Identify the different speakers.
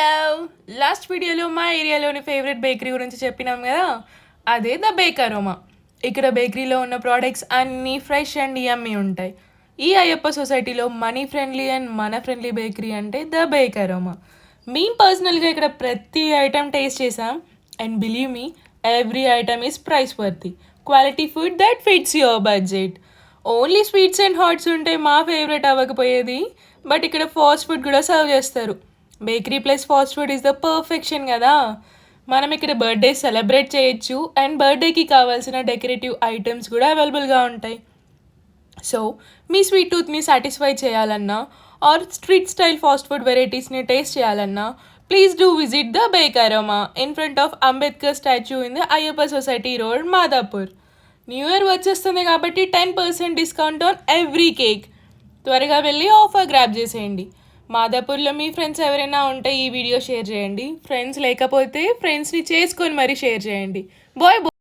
Speaker 1: Hello! Last వీడియోలో మా ఏరియాలోని favourite bakery గురించి చెప్పినాం కదా, అదే ద బేక్ అరోమా. ఇక్కడ బేకరీలో ఉన్న ప్రోడక్ట్స్ అన్నీ ఫ్రెష్ అండ్ యమ్మీ ఉంటాయి. ఈ అయ్యప్ప సొసైటీలో మనీ ఫ్రెండ్లీ అండ్ మన ఫ్రెండ్లీ బేకరీ అంటే ద బేక్ అరోమా. మేము పర్సనల్గా ఇక్కడ ప్రతి ఐటెం టేస్ట్ చేసాం and believe me, every item is price worthy. Quality food that fits your budget. Only sweets and hots ఉంటే మా ఫేవరెట్ అవ్వకపోయేది, బట్ ఇక్కడ ఫాస్ట్ ఫుడ్ కూడా సర్వ్ చేస్తారు. Bakery plus fast food is the perfection కదా. మనం ఇక్కడ బర్త్డే సెలబ్రేట్ చేయొచ్చు అండ్ బర్త్డేకి కావాల్సిన డెకరేటివ్ ఐటమ్స్ కూడా అవైలబుల్గా ఉంటాయి. సో మీ స్వీట్ టూత్ని సాటిస్ఫై చేయాలన్నా or street style fast food వెరైటీస్ని టేస్ట్ చేయాలన్నా please do visit the bake aroma in front of Ambedkar statue in the Ayyappa society road, Madhapur. New year వచ్చేస్తుంది కాబట్టి 10% డిస్కౌంట్ ఆన్ ఎవ్రీ కేక్. త్వరగా వెళ్ళి ఆఫర్ గ్రాప్ చేసేయండి. మాదాపూర్లో మీ ఫ్రెండ్స్ ఎవరైనా ఉంటే ఈ వీడియో షేర్ చేయండి. ఫ్రెండ్స్ లేకపోతే ఫ్రెండ్స్ని చేసుకొని మరీ షేర్ చేయండి. బాయ్.